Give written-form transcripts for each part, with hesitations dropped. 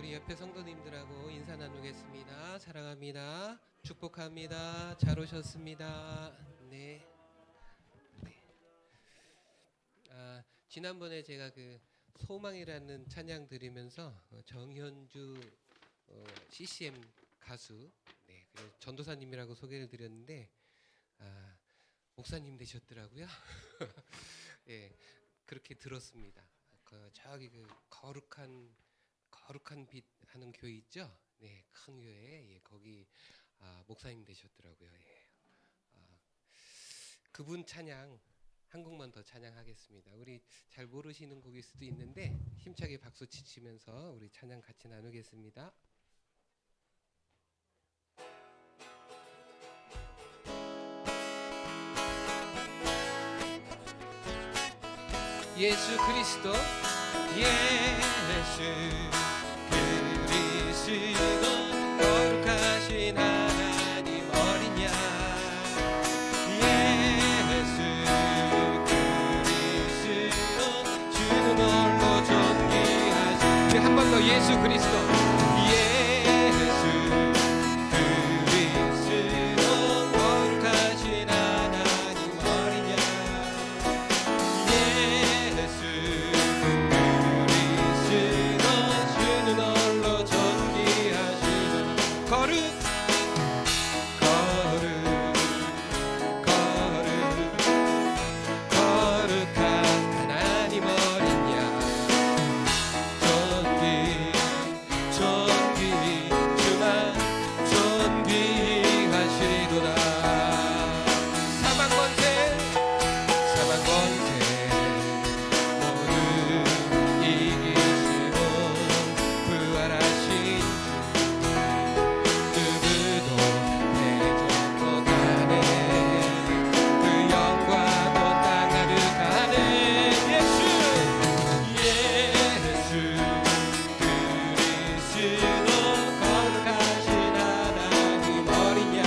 우리 옆에 성도님들하고 인사 나누겠습니다. 사랑합니다. 축복합니다. 잘 오셨습니다. 네. 지난번에 제가 그 소망이라는 찬양 드리면서 정현주 CCM 가수, 그리고 전도사님이라고 소개를 드렸는데 목사님 되셨더라고요. 예, 그렇게 들었습니다. 저기 그 거룩한 빛 하는 교회 있죠? 네, 큰 교회. 예, 거기 목사님 되셨더라고요. 예. 그분 찬양 한 곡만 더 찬양하겠습니다. 우리 잘 모르시는 곡일 수도 있는데 힘차게 박수 치시면서 우리 찬양 같이 나누겠습니다. 예수 그리스도, 예수 그리스도 거룩하신 하나님 어린 양, 예수 그리스도 주는 홀로 존귀하신. 우리 한 번 더 예수 그리스도, 예수 그리스도 거룩하신 하나님 어린 양, 예수 그리스도 주는 홀로 존귀하시는 거룩 거룩한 하나님 어린 양, 존귀 주만 존귀하시도다. 사망 권세 모두 이기시고 부활하신 주, 누구도 대적 못하네. 그 영광 온 땅 가득하네. 예수 그리스도 거룩하신 하나님 어린 양,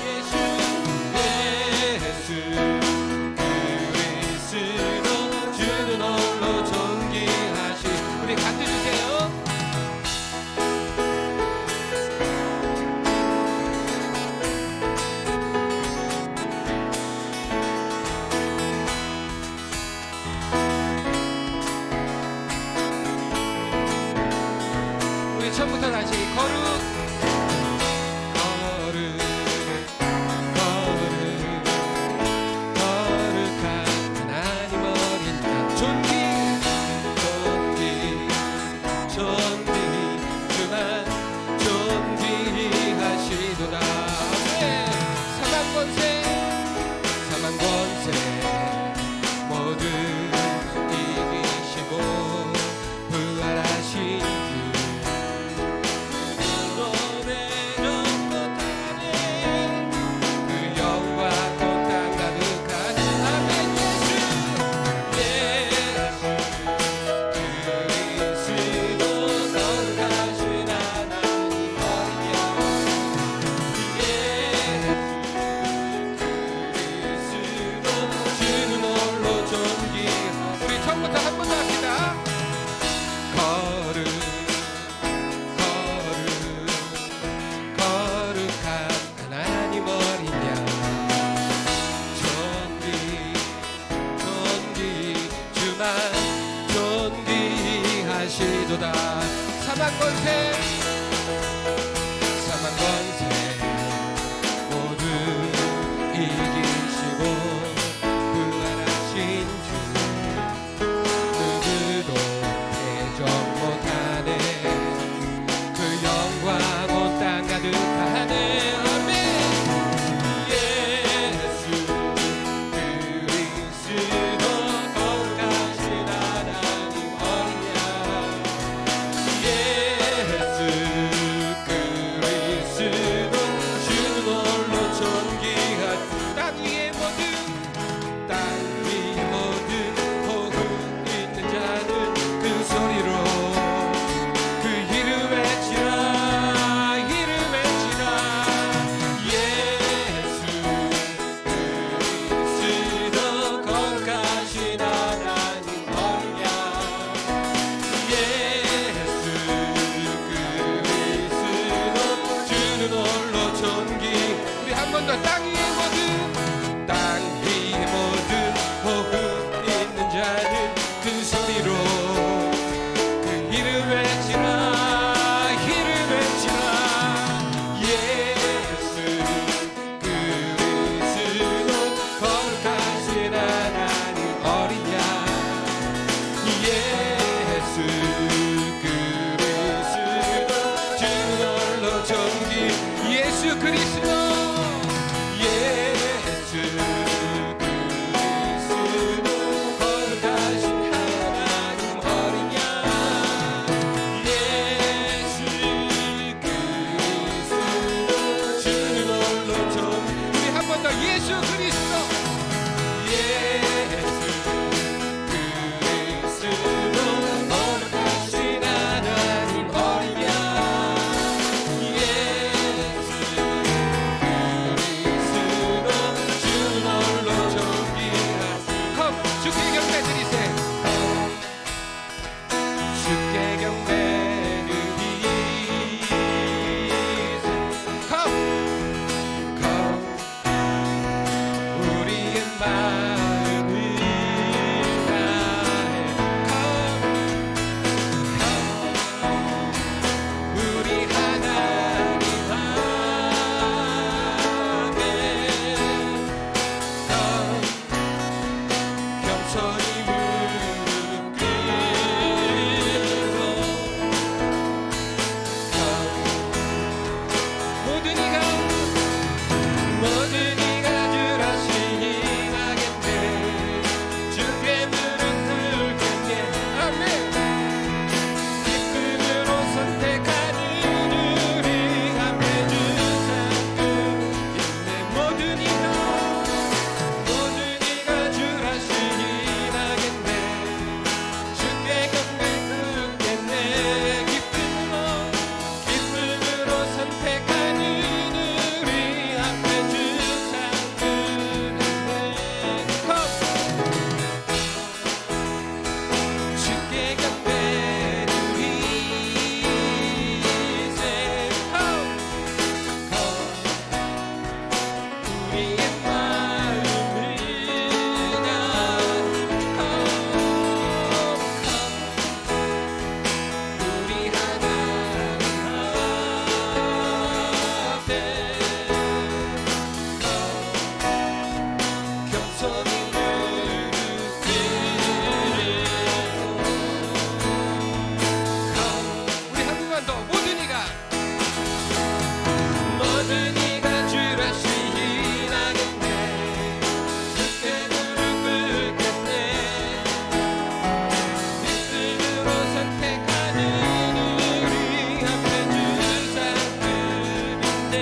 예수 그리스도 주는 홀로 존귀하신. 우리 같이 주세요. 우리 처음부터 다시 거룩한 하나님 어린 양, 존귀 주만 존귀하시도다. 사망 권세 모두 이기시고 부활하신 주, 대적 못하네. 그 영광 온 땅 가득한 아멘. 예수 그리스도 거룩하신 하나님 어린 양, 예수 그리스도 주는 홀로 존귀. 우리 처음부터 한 번 더 합시다. 거룩한 하나님 어린 양, 존귀 주만 존귀하시도다. 사망 권세 모두 이기시고 부활하신 주, 누구도 대적 못하네. 그 영광 온 땅 가득하네. 아멘. 예수 그리스도 거룩하신 하나님 어린 양, 예수 나는 큰 소리로 그 이름 외치라 이름 외치라 예수 그리스도 거룩하신 하나님 어린 양 예수 그리스도 주는 홀로 존귀 예수 그리스도 예수 그리스도 거룩하신 하나님 어린 양 예수 그리스도 주는 홀로 존귀 우리 한 번 더 예수 그리스도 예수 그리스도 거룩하신 하나님 어린 양 예수 그리스도 주는 홀로 존귀하시 컴 주께 경배 드리세 주께 경배 드리세 컴 우리의 마음을 다해 우리 하나님 앞에 겸손히 무릎 꿇고 모든 이가 주라시니 나겠네 주께 무릎 꿇겠네 아멘 기쁨으로 선택하는 우리 앞에 주사 있네 모든 이가 주라시니 나겠네 주께 경배 긋겠네 기쁨으로 선택하는 우리 앞에 주사 있네 주께 경배 드리세 우리의 마음을 우리 하나님 앞에 겸손히 무릎 꿇고 우리 한 번만 더 모든 이가 주라시니 나겠네 주께 무릎 꿇겠네 기쁨으로 선택하는 우리 앞에 주사 있네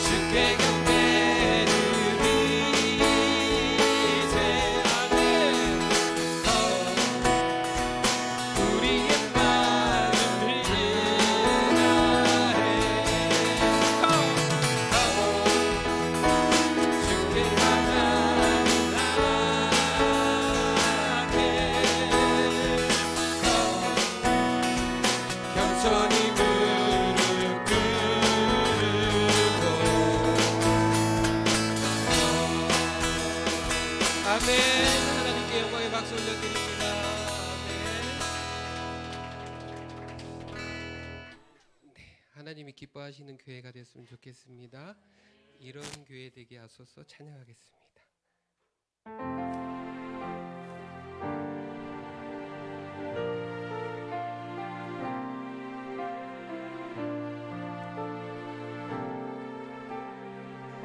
주께 경배 드리세 아멘 우리의 마음을 다해 주께 하나님 앞에 겸손히 무릎 꿇고 아멘 하나님께 영광의 박수 올려드립니다 아멘 하나님이 기뻐하시는 교회가 됐으면 좋겠습니다. 이런 교회 되게 하소서 찬양하겠습니다.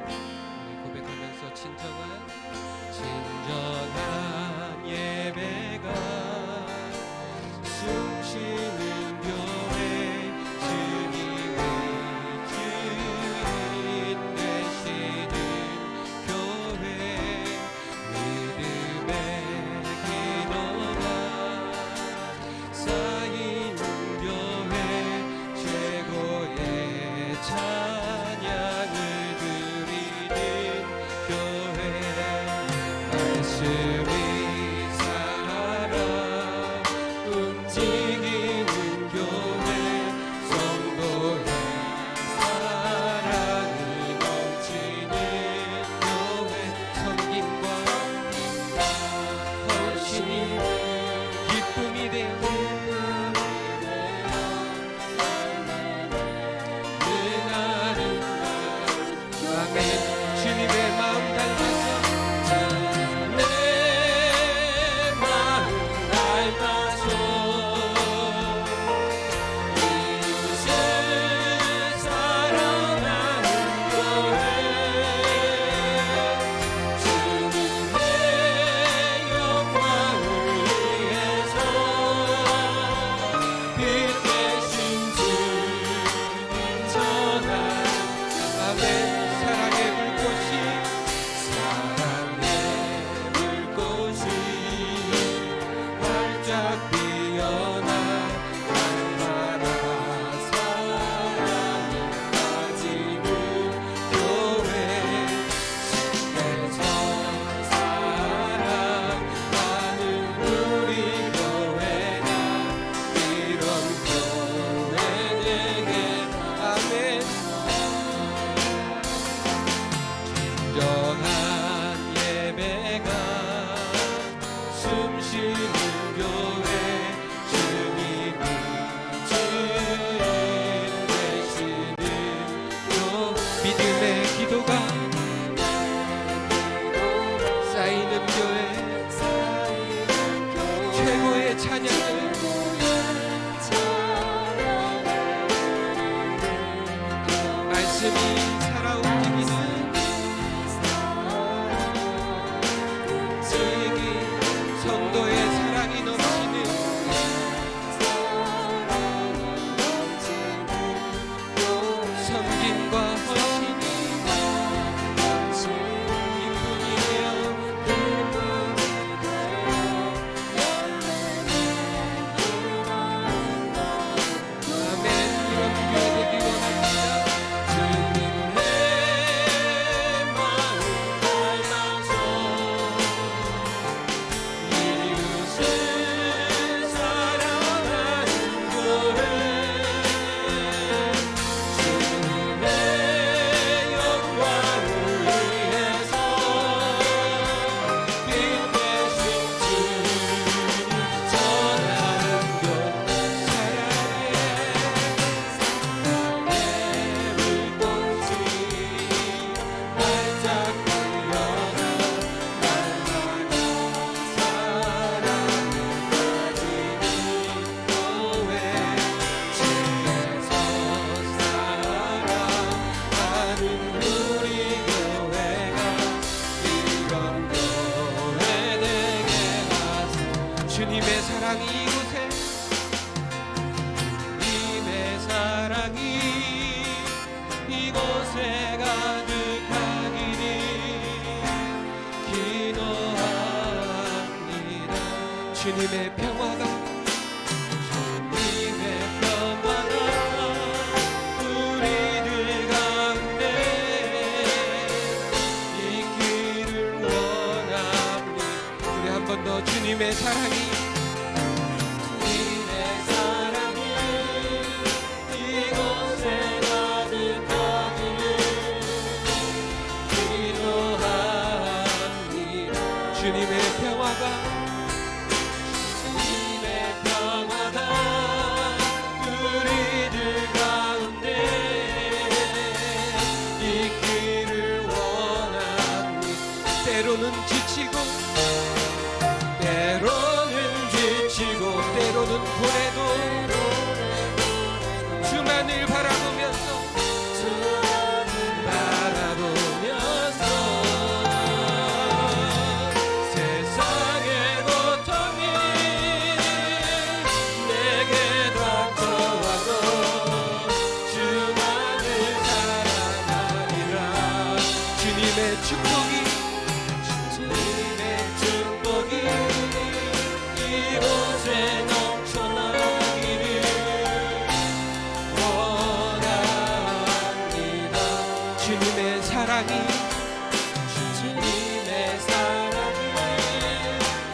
우리 고백하면서 진정한 예배가 숨쉬는 교회 주님의 주인 되시는 교회 믿음의 기도가 쌓인 교회 최고의 찬양을 드리는 교회 말씀이 살아 움직이는 교회 성도의 사랑이 넘치는 교회 사랑이 이곳에 주님의 사랑이 이곳에 가득하기를 기도합니다. 주님의 평화가 우리들 가운데 있기를 원합니다. 우리 한 번 더 주님의 사랑이 이곳에 가득하기를 기도합니다. 주님의 평화가 우리들 가운데 있기를 원합니다. 때로는 지치고 때로는 고뇌도 주만을 바라보면서 세상의 고통이 내게 닥쳐와도 주만을 사랑하리라. 주님의 축복이 이곳에 넘쳐나기를 원합니다. 주님의 사랑이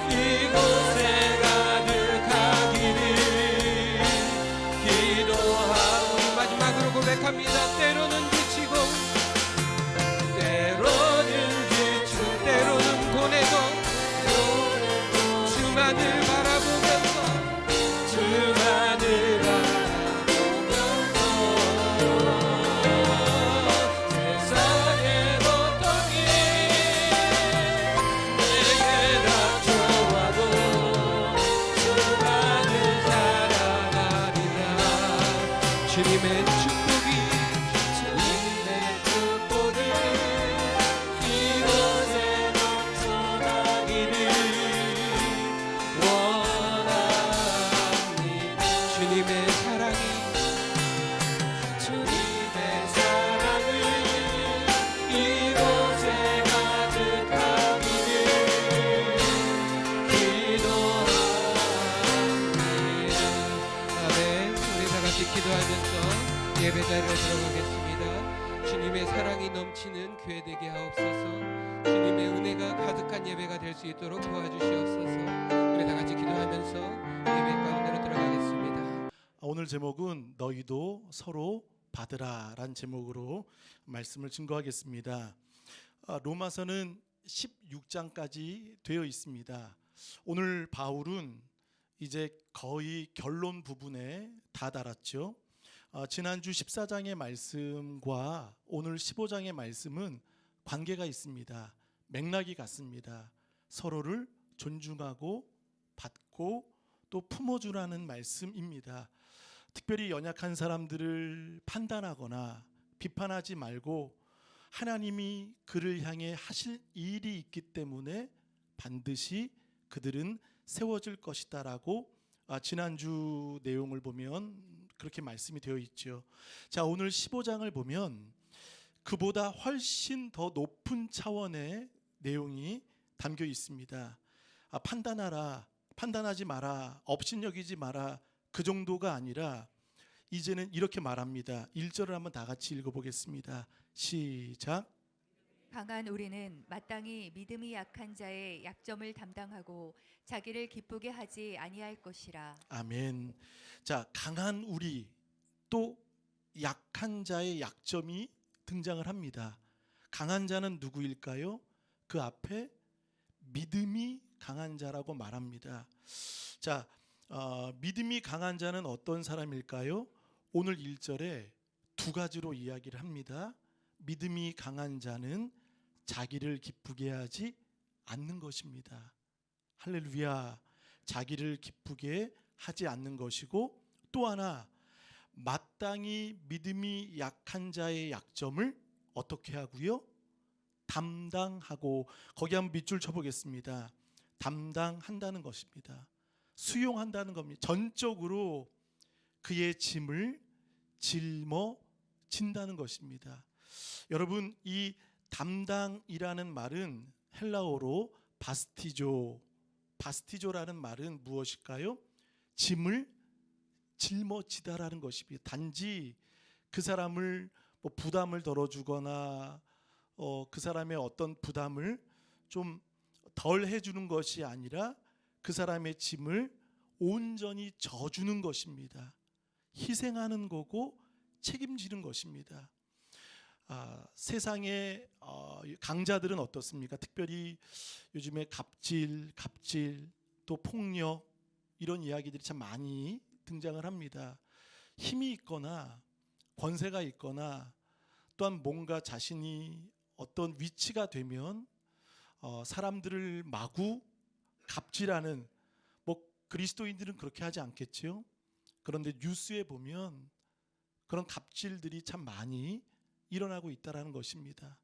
이곳에 가득하기를 기도하고 마지막으로 고백합니다. 때로는 지치고 때로는 고뇌도 주만을 바라보면서 세상의 고통이 내게 닥쳐와도 주만을 사랑하리라. 주님의 축복이 이곳에 넘쳐나기를 원합니다. 주님의 사랑이 이곳에 가득하기를 기도합니다. 아멘. 우리 다 같이 기도하면서 예배 자리로 들어가겠습니다. 주님의 사랑이 넘치는 교회 되게 하옵소서. 주님의 은혜가 가득한 예배가 될 수 있도록 도와주시옵소서. 우리 다 같이 기도하면서 예배 가운데로 들어가겠습니다. 오늘 제목은 너희도 서로 받으라란 제목으로 말씀을 증거하겠습니다. 로마서는 16장까지 되어 있습니다. 오늘 바울은 이제 거의 결론 부분에 다 달았죠. 지난주 14장의 말씀과 오늘 15장의 말씀은 관계가 있습니다. 맥락이 같습니다. 서로를 존중하고 받고 또 품어주라는 말씀입니다. 특별히 연약한 사람들을 판단하거나 비판하지 말고 하나님이 그를 향해 하실 일이 있기 때문에 반드시 그들은 세워질 것이다라고 지난주 내용을 보면 그렇게 말씀이 되어 있죠. 자, 오늘 15장을 보면 그보다 훨씬 더 높은 차원의 내용이 담겨 있습니다. 판단하라, 판단하지 마라, 업신여기지 마라, 그 정도가 아니라 이제는 이렇게 말합니다. 1절을 한번 다 같이 읽어보겠습니다. 시작. 강한 우리는 마땅히 믿음이 약한 자의 약점을 담당하고 자기를 기쁘게 하지 아니할 것이라. 아멘. 자, 강한 우리 또 약한 자의 약점이 등장을 합니다. 강한 자는 누구일까요? 그 앞에 믿음이 강한 자라고 말합니다. 자, 믿음이 강한 자는 어떤 사람일까요? 오늘 1절에 두 가지로 이야기를 합니다. 믿음이 강한 자는 자기를 기쁘게 하지 않는 것입니다. 할렐루야. 자기를 기쁘게 하지 않는 것이고, 또 하나 마땅히 믿음이 약한 자의 약점을 어떻게 하고요? 담당하고, 거기 한번 밑줄 쳐보겠습니다. 담당한다는 것입니다. 수용한다는 겁니다. 전적으로 그의 짐을 짊어진다는 것입니다. 여러분, 이 담당이라는 말은 헬라어로 바스티조라는 말은 무엇일까요? 짐을 짊어지다라는 것입니다. 단지 그 사람을 부담을 덜어주거나 그 사람의 어떤 부담을 좀 덜 해주는 것이 아니라 그 사람의 짐을 온전히 져주는 것입니다. 희생하는 거고 책임지는 것입니다. 세상의 강자들은 어떻습니까? 특별히 요즘에 갑질, 또 폭력 이런 이야기들이 참 많이 등장을 합니다. 힘이 있거나 권세가 있거나 또한 뭔가 자신이 어떤 위치가 되면 사람들을 마구 갑질하는, 그리스도인들은 그렇게 하지 않겠죠? 그런데 뉴스에 보면 그런 갑질들이 참 많이 일어나고 있다는 것입니다.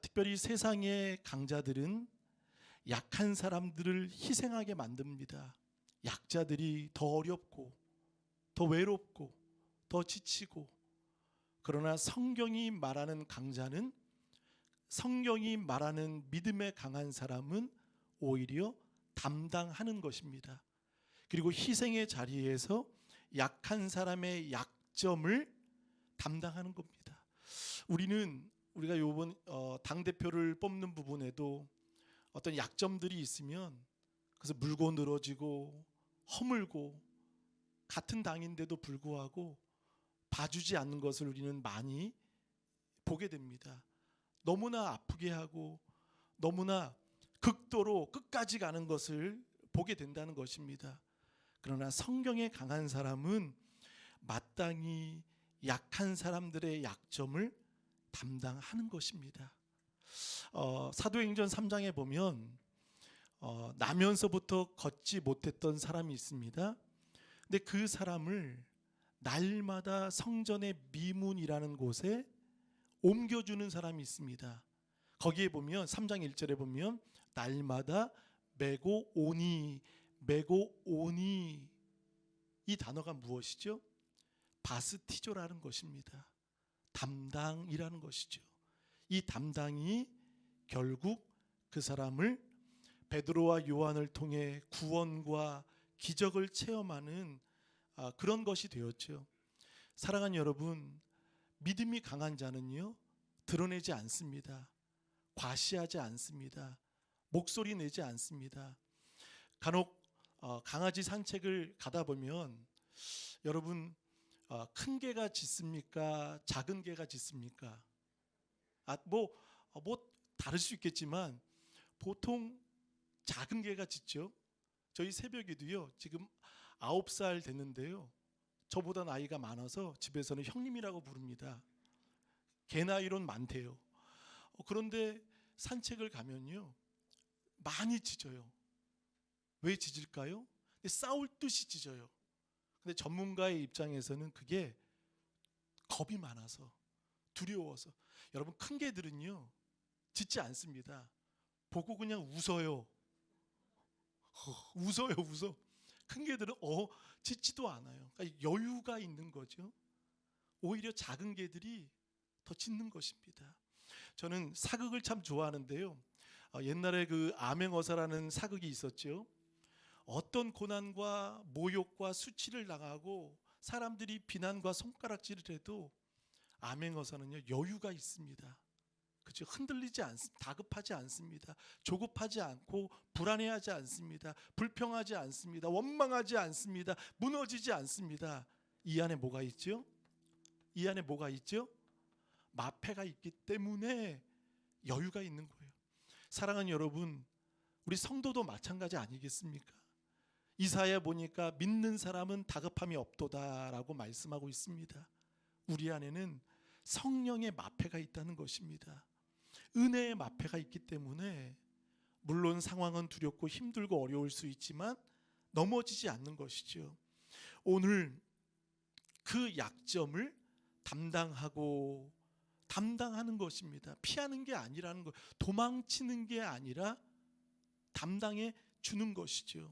특별히 세상의 강자들은 약한 사람들을 희생하게 만듭니다. 약자들이 더 어렵고 더 외롭고 더 지치고, 그러나 성경이 말하는 강자는, 성경이 말하는 믿음에 강한 사람은 오히려 담당하는 것입니다. 그리고 희생의 자리에서 약한 사람의 약점을 담당하는 겁니다. 우리가 이번 당대표를 뽑는 부분에도 어떤 약점들이 있으면 그래서 물고 늘어지고 허물고 같은 당인데도 불구하고 봐주지 않는 것을 우리는 많이 보게 됩니다. 너무나 아프게 하고 너무나 극도로 끝까지 가는 것을 보게 된다는 것입니다. 그러나 성경에 강한 사람은 마땅히 약한 사람들의 약점을 담당하는 것입니다. 사도행전 3장에 보면 나면서부터 걷지 못했던 사람이 있습니다. 근데 그 사람을 날마다 성전의 미문이라는 곳에 옮겨주는 사람이 있습니다. 거기에 보면 3장 1절에 보면 날마다 메고 오니, 이 단어가 무엇이죠? 바스티조라는 것입니다. 담당이라는 것이죠. 이 담당이 결국 그 사람을 베드로와 요한을 통해 구원과 기적을 체험하는 그런 것이 되었죠. 사랑하는 여러분, 믿음이 강한 자는요, 드러내지 않습니다. 과시하지 않습니다. 목소리 내지 않습니다. 간혹 강아지 산책을 가다 보면 여러분, 큰 개가 짖습니까? 작은 개가 짖습니까? 뭐 다를 수 있겠지만 보통 작은 개가 짖죠. 저희 새벽에도요, 지금 9살 됐는데요, 저보다 나이가 많아서 집에서는 형님이라고 부릅니다. 개 나이론 많대요. 그런데 산책을 가면요, 많이 짖어요. 왜 짖을까요? 싸울 듯이 짖어요. 근데 전문가의 입장에서는 그게 겁이 많아서, 두려워서. 여러분, 큰 개들은요 짖지 않습니다. 보고 그냥 웃어요. 웃어. 큰 개들은 짖지도 않아요. 그러니까 여유가 있는 거죠. 오히려 작은 개들이 더 짖는 것입니다. 저는 사극을 참 좋아하는데요, 옛날에 그 암행어사라는 사극이 있었죠. 어떤 고난과 모욕과 수치를 당하고 사람들이 비난과 손가락질을 해도 암행어사는요, 여유가 있습니다. 그렇죠? 흔들리지 않습니다. 다급하지 않습니다. 조급하지 않고 불안해하지 않습니다. 불평하지 않습니다. 원망하지 않습니다. 무너지지 않습니다. 이 안에 뭐가 있죠? 이 안에 뭐가 있죠? 마패가 있기 때문에 여유가 있는 거예요. 사랑하는 여러분, 우리 성도도 마찬가지 아니겠습니까? 이사야 보니까 믿는 사람은 다급함이 없도다라고 말씀하고 있습니다. 우리 안에는 성령의 마패가 있다는 것입니다. 은혜의 마패가 있기 때문에 물론 상황은 두렵고 힘들고 어려울 수 있지만 넘어지지 않는 것이죠. 오늘 그 약점을 담당하는 것입니다. 피하는 게 아니라는 것, 도망치는 게 아니라 담당해 주는 것이죠.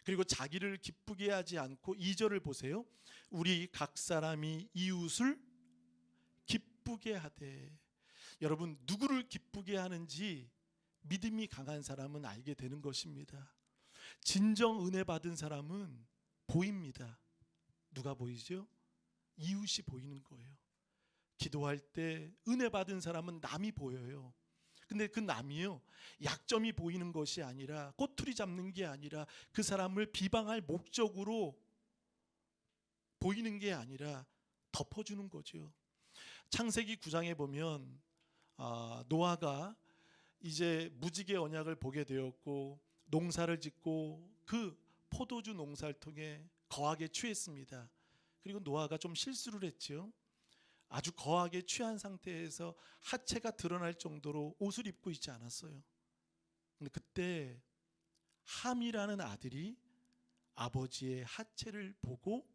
그리고 자기를 기쁘게 하지 않고 2절을 보세요. 우리 각 사람이 이웃을 기쁘게 하되. 여러분, 누구를 기쁘게 하는지 믿음이 강한 사람은 알게 되는 것입니다. 진정 은혜 받은 사람은 보입니다. 누가 보이죠? 이웃이 보이는 거예요. 기도할 때 은혜 받은 사람은 남이 보여요. 근데 그 남이요, 약점이 보이는 것이 아니라, 꼬투리 잡는 게 아니라, 그 사람을 비방할 목적으로 보이는 게 아니라 덮어주는 거죠. 창세기 9장에 보면 노아가 이제 무지개 언약을 보게 되었고 농사를 짓고 그 포도주 농사를 통해 거하게 취했습니다. 그리고 노아가 좀 실수를 했죠. 아주 거하게 취한 상태에서 하체가 드러날 정도로 옷을 입고 있지 않았어요. 근데 그때 함이라는 아들이 아버지의 하체를 보고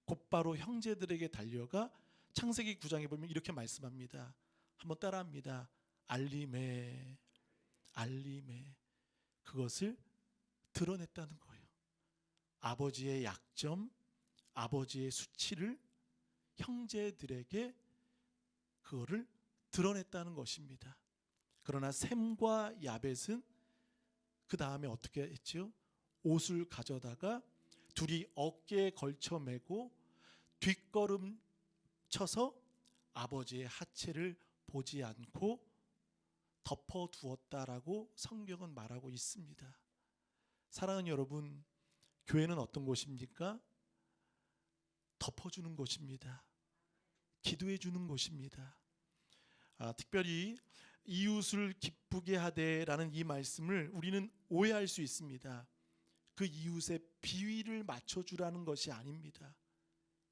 곧바로 형제들에게 달려가 창세기 9장에 보면 이렇게 말씀합니다. 한번 따라합니다. 알림에 그것을 드러냈다는 거예요. 아버지의 약점, 아버지의 수치를 형제들에게 그거를 드러냈다는 것입니다. 그러나 셈과 야벳은 그 다음에 어떻게 했죠? 옷을 가져다가 둘이 어깨에 걸쳐 매고 뒷걸음 쳐서 아버지의 하체를 보지 않고 덮어두었다라고 성경은 말하고 있습니다. 사랑하는 여러분, 교회는 어떤 곳입니까? 덮어주는 곳입니다. 기도해 주는 곳입니다. 특별히 이웃을 기쁘게 하되라는 이 말씀을 우리는 오해할 수 있습니다. 그 이웃의 비위를 맞춰주라는 것이 아닙니다.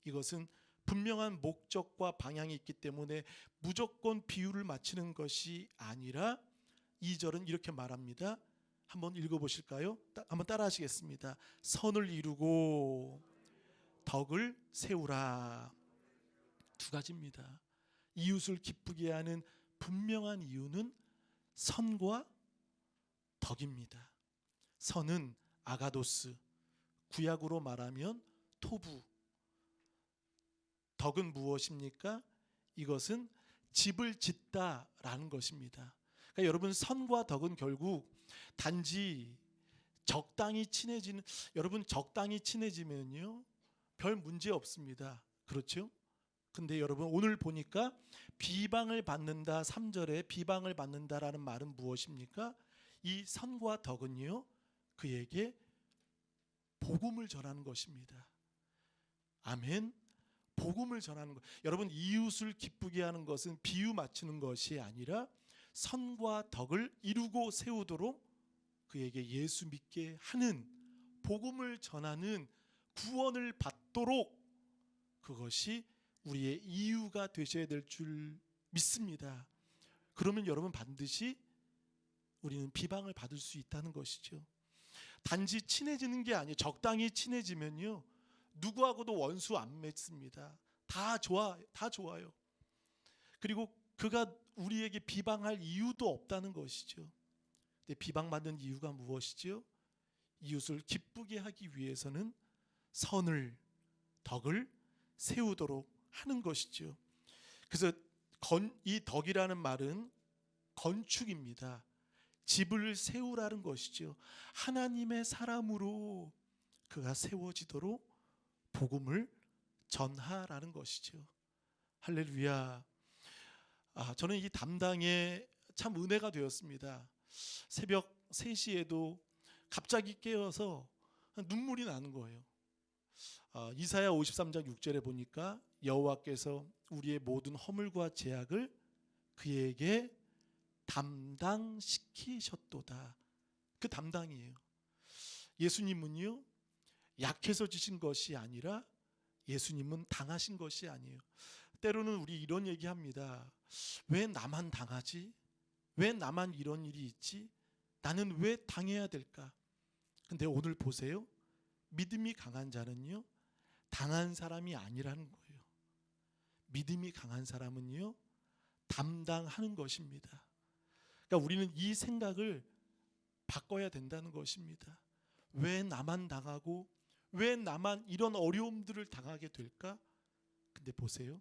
이것은 분명한 목적과 방향이 있기 때문에 무조건 비율을 맞추는 것이 아니라 2절은 이렇게 말합니다. 한번 읽어보실까요? 한번 따라하시겠습니다. 선을 이루고 덕을 세우라. 두 가지입니다. 이웃을 기쁘게 하는 분명한 이유는 선과 덕입니다. 선은 아가도스, 구약으로 말하면 토부. 덕은 무엇입니까? 이것은 집을 짓다라는 것입니다. 그러니까 여러분, 선과 덕은 결국 단지 적당히 친해지는, 여러분 적당히 친해지면요 별 문제 없습니다. 그렇죠? 근데 여러분 오늘 보니까 비방을 받는다, 3절에 비방을 받는다라는 말은 무엇입니까? 이 선과 덕은요 그에게 복음을 전하는 것입니다. 아멘. 복음을 전하는 것. 여러분, 이웃을 기쁘게 하는 것은 비유 맞추는 것이 아니라 선과 덕을 이루고 세우도록 그에게 예수 믿게 하는, 복음을 전하는, 구원을 받도록, 그것이 우리의 이유가 되셔야 될 줄 믿습니다. 그러면 여러분 반드시 우리는 비방을 받을 수 있다는 것이죠. 단지 친해지는 게 아니에요. 적당히 친해지면요 누구하고도 원수 안 맺습니다. 다 좋아요. 그리고 그가 우리에게 비방할 이유도 없다는 것이죠. 근데 비방받는 이유가 무엇이죠? 이웃을 기쁘게 하기 위해서는 선을, 덕을 세우도록 하는 것이죠. 그래서 이 덕이라는 말은 건축입니다. 집을 세우라는 것이죠. 하나님의 사람으로 그가 세워지도록 복음을 전하라는 것이죠. 할렐루야. 저는 이 담당에 참 은혜가 되었습니다. 새벽 3시에도 갑자기 깨어서 눈물이 나는 거예요. 이사야 53장 6절에 보니까 여호와께서 우리의 모든 허물과 죄악을 그에게 담당시키셨도다. 그 담당이에요. 예수님은요 약해서 지신 것이 아니라 예수님은 당하신 것이 아니에요. 때로는 우리 이런 얘기합니다. 왜 나만 당하지? 왜 나만 이런 일이 있지? 나는 왜 당해야 될까? 근데 오늘 보세요. 믿음이 강한 자는요 당한 사람이 아니라는 거예요. 믿음이 강한 사람은요 담당하는 것입니다. 그러니까 우리는 이 생각을 바꿔야 된다는 것입니다. 왜 나만 당하고 왜 나만 이런 어려움들을 당하게 될까? 근데 보세요.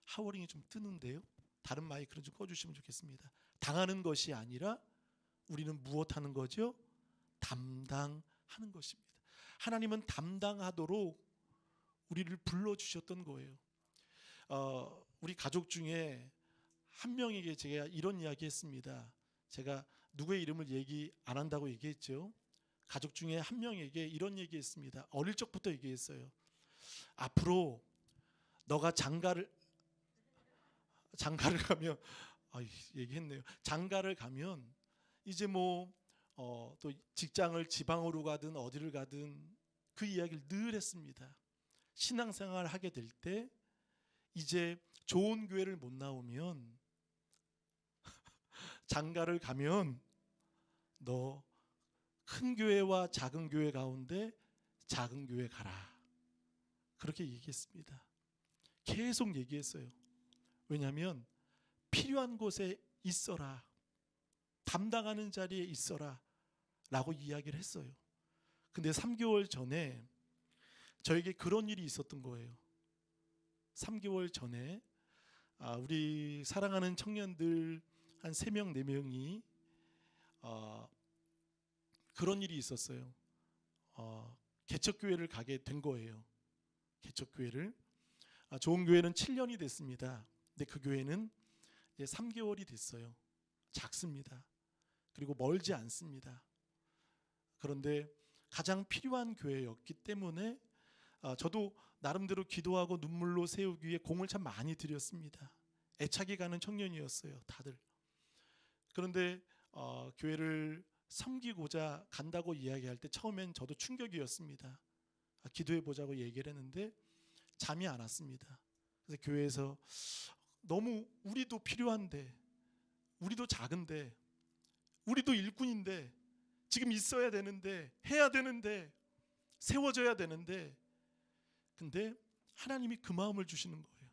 하워링이 좀 뜨는데요. 다른 마이크를 좀 꺼주시면 좋겠습니다. 당하는 것이 아니라 우리는 무엇하는 거죠? 담당하는 것입니다. 하나님은 담당하도록 우리를 불러주셨던 거예요. 우리 가족 중에 한 명에게 제가 이런 이야기 했습니다. 제가 누구의 이름을 얘기 안 한다고 얘기했죠. 가족 중에 한 명에게 이런 얘기했습니다. 어릴 적부터 얘기했어요. 앞으로 너가 장가를 가면 얘기했네요. 장가를 가면 이제 또 직장을 지방으로 가든 어디를 가든 그 이야기를 늘 했습니다. 신앙생활을 하게 될 때 이제 좋은 교회를 못 나오면 장가를 가면 너 큰 교회와 작은 교회 가운데 작은 교회 가라. 그렇게 얘기했습니다. 계속 얘기했어요. 왜냐하면 필요한 곳에 있어라. 담당하는 자리에 있어라 라고 이야기를 했어요. 근데 3개월 전에 저에게 그런 일이 있었던 거예요. 3개월 전에 우리 사랑하는 청년들 한 3명 4명이 그런 일이 있었어요. 개척교회를 가게 된 거예요. 개척교회를. 좋은 교회는 7년이 됐습니다. 근데 그 교회는 이제 3개월이 됐어요. 작습니다. 그리고 멀지 않습니다. 그런데 가장 필요한 교회였기 때문에 저도 나름대로 기도하고 눈물로 세우기 위해 공을 참 많이 들였습니다. 애착이 가는 청년이었어요, 다들. 그런데 교회를 섬기고자 간다고 이야기할 때 처음엔 저도 충격이었습니다. 기도해 보자고 얘기를 했는데 잠이 안 왔습니다. 그래서 교회에서 너무 우리도 필요한데, 우리도 작은데, 우리도 일꾼인데, 지금 있어야 되는데, 해야 되는데, 세워져야 되는데, 근데 하나님이 그 마음을 주시는 거예요.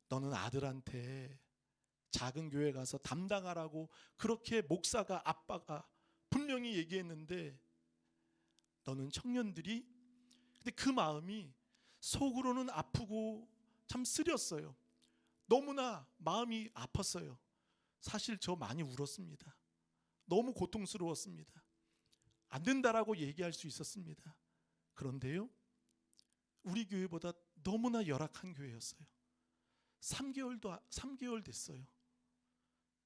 너는 아들한테 작은 교회 가서 담당하라고 그렇게 목사가, 아빠가 분명히 얘기했는데 너는 청년들이, 근데 그 마음이 속으로는 아프고 참 쓰렸어요. 너무나 마음이 아팠어요. 사실 저 많이 울었습니다. 너무 고통스러웠습니다. 안 된다라고 얘기할 수 있었습니다. 그런데요, 우리 교회보다 너무나 열악한 교회였어요. 3개월 됐어요.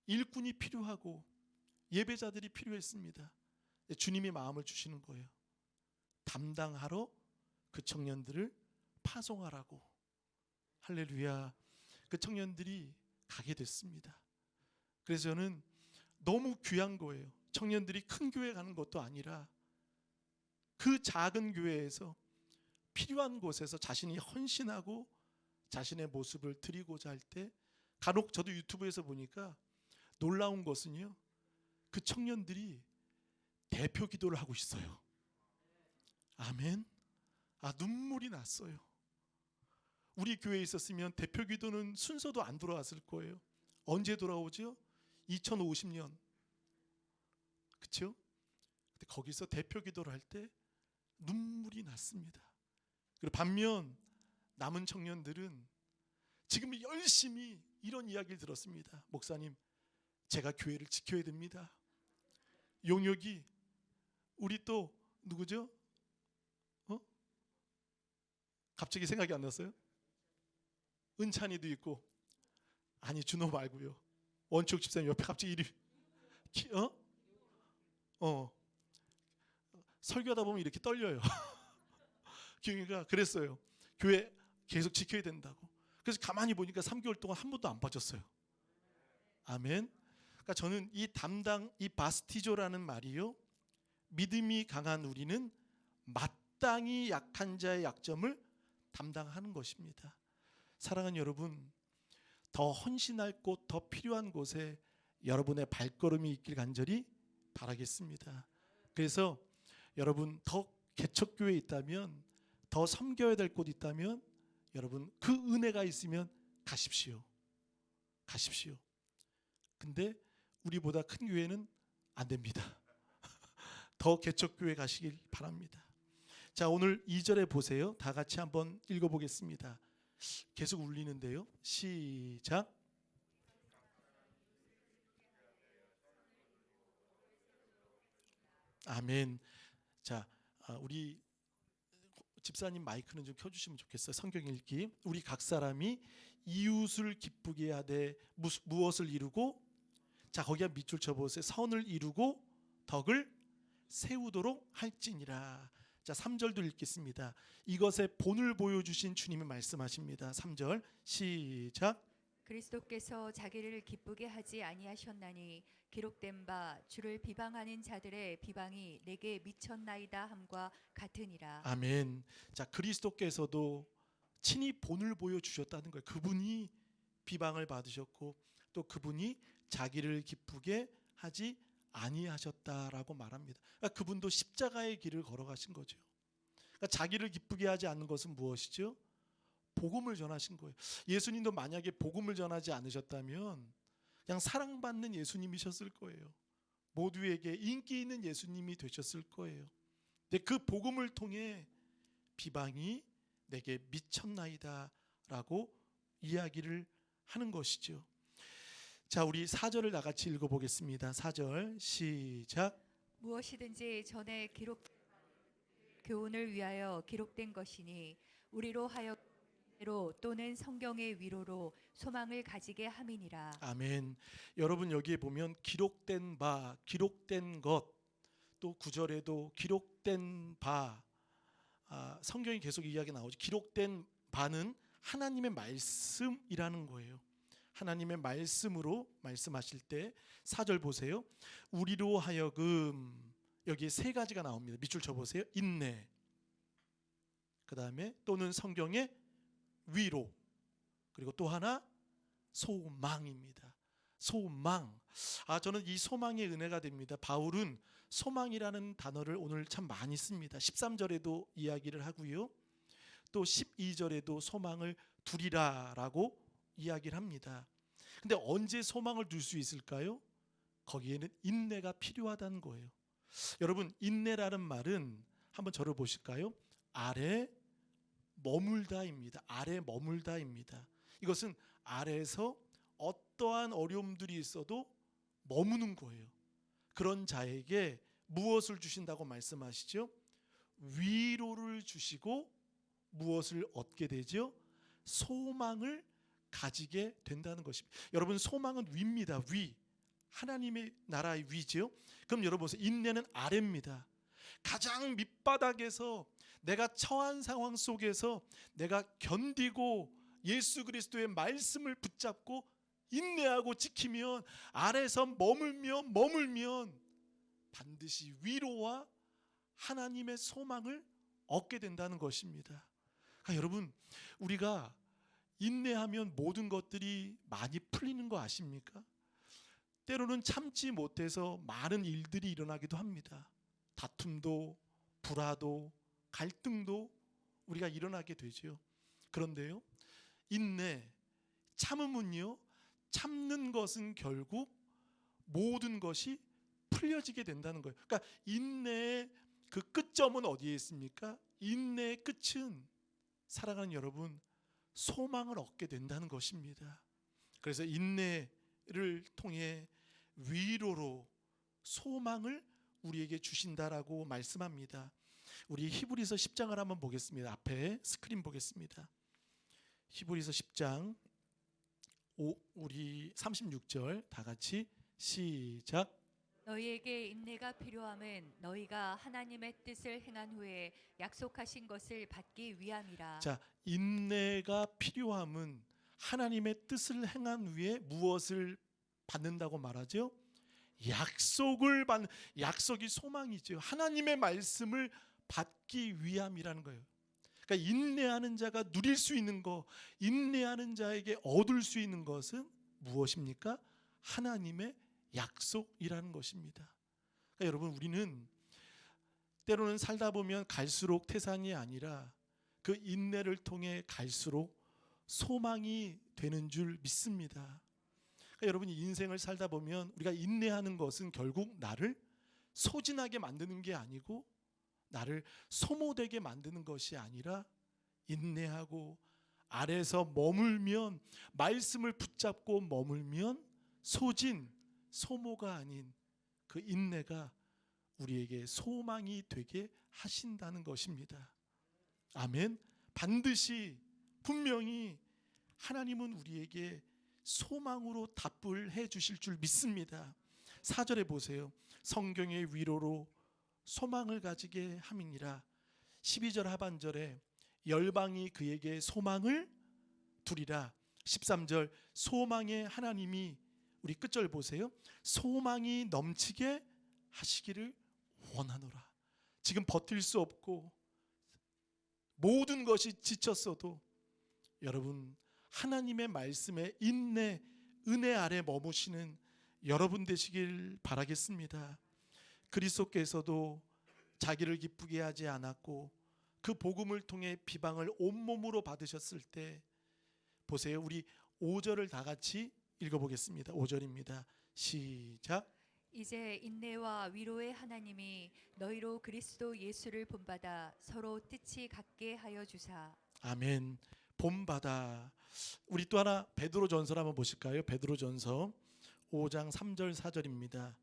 일꾼이 필요하고 예배자들이 필요했습니다. 주님이 마음을 주시는 거예요. 담당하러 그 청년들을 파송하라고. 할렐루야. 그 청년들이 가게 됐습니다. 그래서 저는 너무 귀한 거예요. 청년들이 큰 교회 가는 것도 아니라 그 작은 교회에서 필요한 곳에서 자신이 헌신하고 자신의 모습을 드리고자 할 때, 간혹 저도 유튜브에서 보니까 놀라운 것은요, 그 청년들이 대표 기도를 하고 있어요. 아멘. 눈물이 났어요. 우리 교회에 있었으면 대표 기도는 순서도 안 돌아왔을 거예요. 언제 돌아오죠? 2050년. 그렇죠? 근데 거기서 대표 기도를 할 때 눈물이 났습니다. 그리고 반면 남은 청년들은 지금 열심히 이런 이야기를 들었습니다. 목사님, 제가 교회를 지켜야 됩니다. 용역이 우리 또 누구죠? 갑자기 생각이 안 났어요? 은찬이도 있고, 아니 준호 말고요. 원축 집사님 옆에 갑자기 이름이 설교하다 보면 이렇게 떨려요. 기웅이가 그랬어요. 교회 계속 지켜야 된다고. 그래서 가만히 보니까 3개월 동안 한 번도 안 빠졌어요. 아멘. 그러니까 저는 이 담당, 이 바스티조라는 말이요, 믿음이 강한 우리는 마땅히 약한 자의 약점을 담당하는 것입니다. 사랑하는 여러분, 더 헌신할 곳, 더 필요한 곳에 여러분의 발걸음이 있길 간절히 바라겠습니다. 그래서 여러분, 더 개척교회에 있다면, 더 섬겨야 될 곳 있다면 여러분 그 은혜가 있으면 가십시오. 근데 우리보다 큰 교회는 안 됩니다. 더 개척교회 가시길 바랍니다. 자, 오늘 2절에 보세요. 다 같이 한번 읽어보겠습니다. 계속 울리는데요. 시작. 아멘. 자, 우리 집사님 마이크는 좀 켜주시면 좋겠어요. 성경 읽기. 우리 각 사람이 이웃을 기쁘게 하되 무엇을 이루고, 자 거기 한 밑줄 쳐보세요. 선을 이루고 덕을 세우도록 할지니라. 자 3절도 읽겠습니다. 이것의 본을 보여주신 주님이 말씀하십니다. 3절 시작. 그리스도께서 자기를 기쁘게 하지 아니하셨나니 기록된 바 주를 비방하는 자들의 비방이 내게 미쳤나이다 함과 같으니라. 아멘. 자 그리스도께서도 친히 본을 보여주셨다는 거예요. 그분이 비방을 받으셨고 또 그분이 자기를 기쁘게 하지 아니하셨다라고 말합니다. 그러니까 그분도 십자가의 길을 걸어가신 거죠. 그러니까 자기를 기쁘게 하지 않는 것은 무엇이죠? 복음을 전하신 거예요. 예수님도 만약에 복음을 전하지 않으셨다면 그냥 사랑받는 예수님이셨을 거예요. 모두에게 인기 있는 예수님이 되셨을 거예요. 근데 그 복음을 통해 비방이 내게 미쳤나이다 라고 이야기를 하는 것이죠. 자 우리 4절을 나같이 읽어보겠습니다. 4절 시작. 무엇이든지 전에 교훈을 위하여 기록된 것이니 우리로 하여 또는 성경의 위로로 소망을 가지게 함이니라. 아멘. 여러분 여기에 보면 기록된 바, 기록된 것, 또 9절에도 기록된 바, 성경이 계속 이야기 나오죠. 기록된 바는 하나님의 말씀이라는 거예요. 하나님의 말씀으로 말씀하실 때 4절 보세요. 우리로 하여금, 여기에 세 가지가 나옵니다. 밑줄 쳐보세요. 인내, 그 다음에 또는 성경의 위로, 그리고 또 하나 소망입니다. 소망. 저는 이 소망의 은혜가 됩니다. 바울은 소망이라는 단어를 오늘 참 많이 씁니다. 13절에도 이야기를 하고요. 또 12절에도 소망을 두리라라고 이야기를 합니다. 근데 언제 소망을 둘 수 있을까요? 거기에는 인내가 필요하다는 거예요. 여러분 인내라는 말은 한번 저를 보실까요? 아래 머물다입니다. 아래 머물다입니다. 이것은 아래에서 어떠한 어려움들이 있어도 머무는 거예요. 그런 자에게 무엇을 주신다고 말씀하시죠? 위로를 주시고 무엇을 얻게 되죠? 소망을 가지게 된다는 것입니다. 여러분 소망은 위입니다. 위. 하나님의 나라의 위죠. 그럼 여러분 보세요. 인내는 아래입니다. 가장 밑바닥에서 내가 처한 상황 속에서 내가 견디고 예수 그리스도의 말씀을 붙잡고 인내하고 지키면 아래에서 머물면 반드시 위로와 하나님의 소망을 얻게 된다는 것입니다. 그러니까 여러분 우리가 인내하면 모든 것들이 많이 풀리는 거 아십니까? 때로는 참지 못해서 많은 일들이 일어나기도 합니다. 다툼도 불화도 갈등도 우리가 일어나게 되죠. 그런데요 인내, 참음은요 참는 것은 결국 모든 것이 풀려지게 된다는 거예요. 그러니까 인내의 그 끝점은 어디에 있습니까? 인내의 끝은 사랑하는 여러분 소망을 얻게 된다는 것입니다. 그래서 인내를 통해 위로로 소망을 우리에게 주신다라고 말씀합니다. 우리 히브리서 10장을 한번 보겠습니다. 앞에 스크린 보겠습니다. 히브리서 10장 우리 36절 다 같이 시작. 너희에게 인내가 필요함은 너희가 하나님의 뜻을 행한 후에 약속하신 것을 받기 위함이라. 자, 인내가 필요함은 하나님의 뜻을 행한 후에 무엇을 받는다고 말하죠? 약속을 받는, 약속이 소망이죠. 하나님의 말씀을 받기 위함이라는 거예요. 그러니까 인내하는 자가 누릴 수 있는 거, 인내하는 자에게 얻을 수 있는 것은 무엇입니까? 하나님의 약속이라는 것입니다. 그러니까 여러분 우리는 때로는 살다 보면 갈수록 태산이 아니라 그 인내를 통해 갈수록 소망이 되는 줄 믿습니다. 그러니까 여러분이 인생을 살다 보면 우리가 인내하는 것은 결국 나를 소진하게 만드는 게 아니고 나를 소모되게 만드는 것이 아니라 인내하고 아래서 머물면, 말씀을 붙잡고 머물면 소진, 소모가 아닌 그 인내가 우리에게 소망이 되게 하신다는 것입니다. 아멘. 반드시 분명히 하나님은 우리에게 소망으로 답을 해 주실 줄 믿습니다. 4절에 보세요. 성경의 위로로 소망을 가지게 함이니라. 12절 하반절에 열방이 그에게 소망을 두리라. 13절 소망의 하나님이, 우리 끝절 보세요. 소망이 넘치게 하시기를 원하노라. 지금 버틸 수 없고 모든 것이 지쳤어도 여러분 하나님의 말씀에 인내, 은혜 아래 머무시는 여러분 되시길 바라겠습니다. 그리스도께서도 자기를 기쁘게 하지 않았고 그 복음을 통해 비방을 온몸으로 받으셨을 때 보세요. 우리 5절을 다 같이 읽어보겠습니다. 5절입니다. 시작. 이제 인내와 위로의 하나님이 너희로 그리스도 예수를 본받아 서로 뜻이 같게 하여 주사. 아멘. 본받아. 우리 또 하나 베드로전서 한번 보실까요? 베드로전서 5장 3절 4절입니다.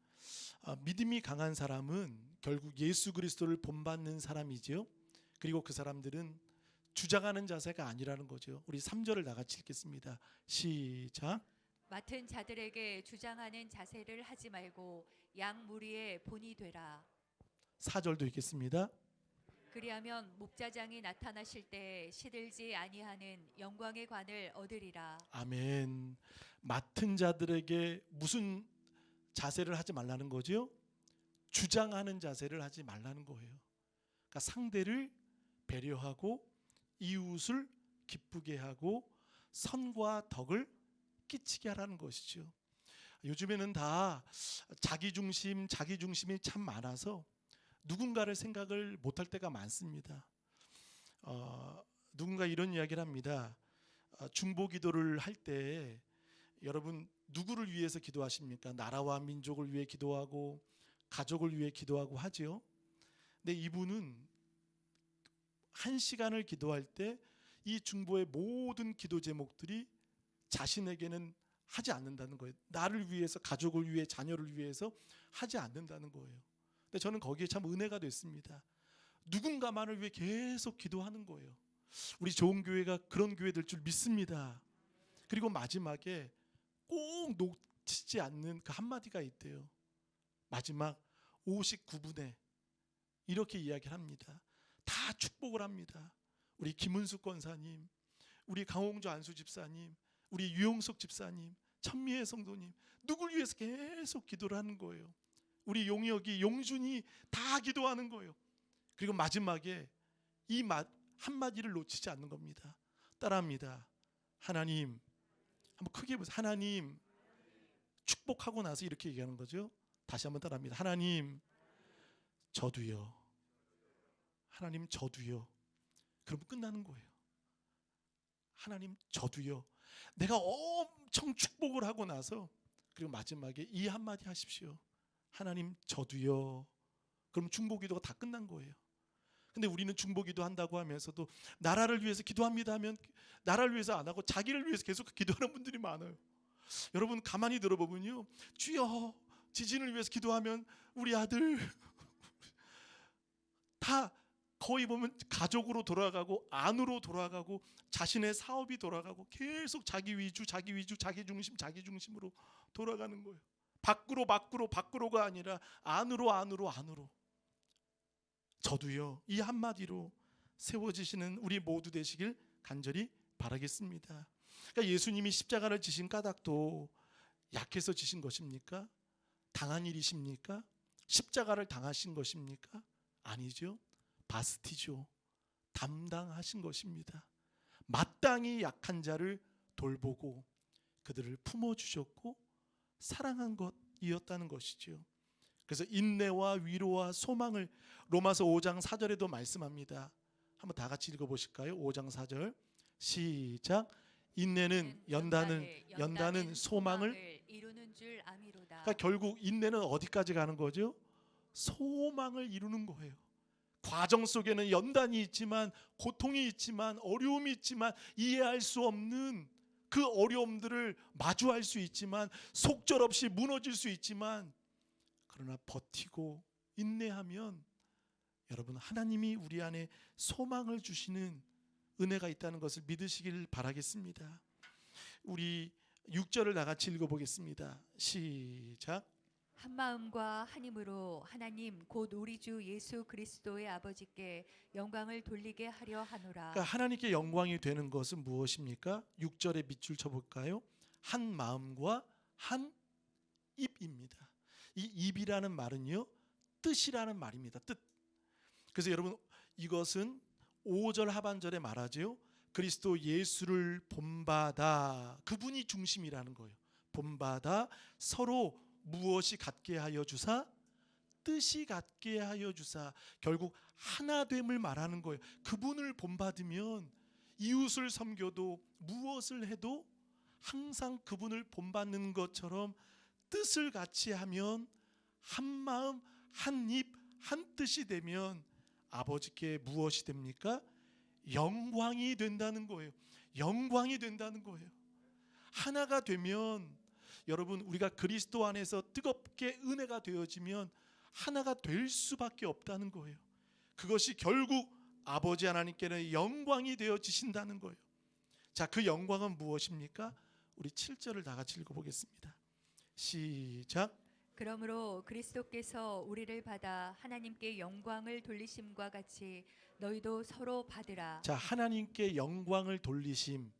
믿음이 강한 사람은 결국 예수 그리스도를 본받는 사람이지요. 그리고 그 사람들은 주장하는 자세가 아니라는 거죠. 우리 3절을 다 같이 읽겠습니다. 시작. 맡은 자들에게 주장하는 자세를 하지 말고 양 무리의 본이 되라. 4절도 읽겠습니다. 그리하면 목자장이 나타나실 때 시들지 아니하는 영광의 관을 얻으리라. 아멘. 맡은 자들에게 무슨 자세를 하지 말라는 거죠? 주장하는 자세를 하지 말라는 거예요. 그러니까 상대를 배려하고 이웃을 기쁘게 하고 선과 덕을 끼치게 하라는 것이죠. 요즘에는 다 자기중심이 참 많아서 누군가를 생각을 못할 때가 많습니다. 누군가 이런 이야기를 합니다. 중보기도를 할 때 여러분 누구를 위해서 기도하십니까? 나라와 민족을 위해 기도하고 가족을 위해 기도하고 하죠. 근데 이분은 1시간을 기도할 때 이 중보의 모든 기도 제목들이 자신에게는 하지 않는다는 거예요. 나를 위해서, 가족을 위해, 자녀를 위해서 하지 않는다는 거예요. 근데 저는 거기에 참 은혜가 됐습니다. 누군가만을 위해 계속 기도하는 거예요. 우리 좋은 교회가 그런 교회 될 줄 믿습니다. 그리고 마지막에 꼭 놓치지 않는 그 한마디가 있대요. 마지막 59분에 이렇게 이야기를 합니다. 다 축복을 합니다. 우리 김은수 권사님, 우리 강홍주 안수 집사님, 우리 유용석 집사님, 천미애 성도님, 누굴 위해서 계속 기도를 하는 거예요. 우리 용혁이, 용준이 다 기도하는 거예요. 그리고 마지막에 이 한마디를 놓치지 않는 겁니다. 따라합니다. 하나님, 한번 크게 보세요. 하나님, 축복하고 나서 이렇게 얘기하는 거죠. 다시 한번 따라합니다. 하나님, 저도요. 하나님, 저도요. 그러면 끝나는 거예요. 하나님, 저도요. 내가 엄청 축복을 하고 나서 그리고 마지막에 이 한마디 하십시오. 하나님, 저도요. 그럼 중보기도가 다 끝난 거예요. 근데 우리는 중보기도 한다고 하면서도 나라를 위해서 기도합니다 하면 나라를 위해서 안 하고 자기를 위해서 계속 기도하는 분들이 많아요. 여러분 가만히 들어보면요, 주여, 지진을 위해서 기도하면 우리 아들 다 거의 보면 가족으로 돌아가고 안으로 돌아가고 자신의 사업이 돌아가고 계속 자기 위주, 자기 중심으로 돌아가는 거예요. 밖으로가 아니라 안으로. 저도요, 이 한마디로 세워지시는 우리 모두 되시길 간절히 바라겠습니다. 그러니까 예수님이 십자가를 지신 까닭도 약해서 지신 것입니까? 당한 일이십니까? 십자가를 당하신 것입니까? 아니죠. 바스티죠. 담당하신 것입니다. 마땅히 약한 자를 돌보고 그들을 품어주셨고 사랑한 것이었다는 것이죠. 그래서 인내와 위로와 소망을 로마서 5장 4절에도 말씀합니다. 한번 다 같이 읽어보실까요? 5장 4절 시작. 인내는 연다는 소망을 이루는 줄 아미로다. 그러니까 결국 인내는 어디까지 가는 거죠? 소망을 이루는 거예요. 과정 속에는 연단이 있지만, 고통이 있지만, 어려움이 있지만, 이해할 수 없는 그 어려움들을 마주할 수 있지만, 속절없이 무너질 수 있지만, 그러나 버티고 인내하면 여러분, 하나님이 우리 안에 소망을 주시는 은혜가 있다는 것을 믿으시길 바라겠습니다. 우리 6절을 다 같이 읽어보겠습니다. 시작. 한 마음과 한 힘으로 하나님 곧 우리 주 예수 그리스도의 아버지께 영광을 돌리게 하려 하노라. 그러니까 하나님께 영광이 되는 것은 무엇입니까? 6절에 밑줄 쳐볼까요? 한 마음과 한 입입니다. 이 입이라는 말은요, 뜻이라는 말입니다. 뜻. 그래서 여러분, 이것은 5절 하반절에 말하죠. 그리스도 예수를 본받아, 그분이 중심이라는 거예요. 본받아 서로 무엇이 같게 하여 주사? 뜻이 같게 하여 주사. 결국 하나됨을 말하는 거예요. 그분을 본받으면 이웃을 섬겨도 무엇을 해도 항상 그분을 본받는 것처럼 뜻을 같이 하면, 한 마음 한 입 한 뜻이 되면 아버지께 무엇이 됩니까? 영광이 된다는 거예요. 영광이 된다는 거예요. 하나가 되면 여러분, 우리가 그리스도 안에서 뜨겁게 은혜가 되어지면 하나가 될 수밖에 없다는 거예요. 그것이 결국 아버지 하나님께는 영광이 되어지신다는 거예요. 자, 그 영광은 무엇입니까? 우리 7절을 다 같이 읽어보겠습니다. 시작. 그러므로 그리스도께서 우리를 받아 하나님께 영광을 돌리심과 같이 너희도 서로 받으라. 자, 하나님께 영광을 돌리심.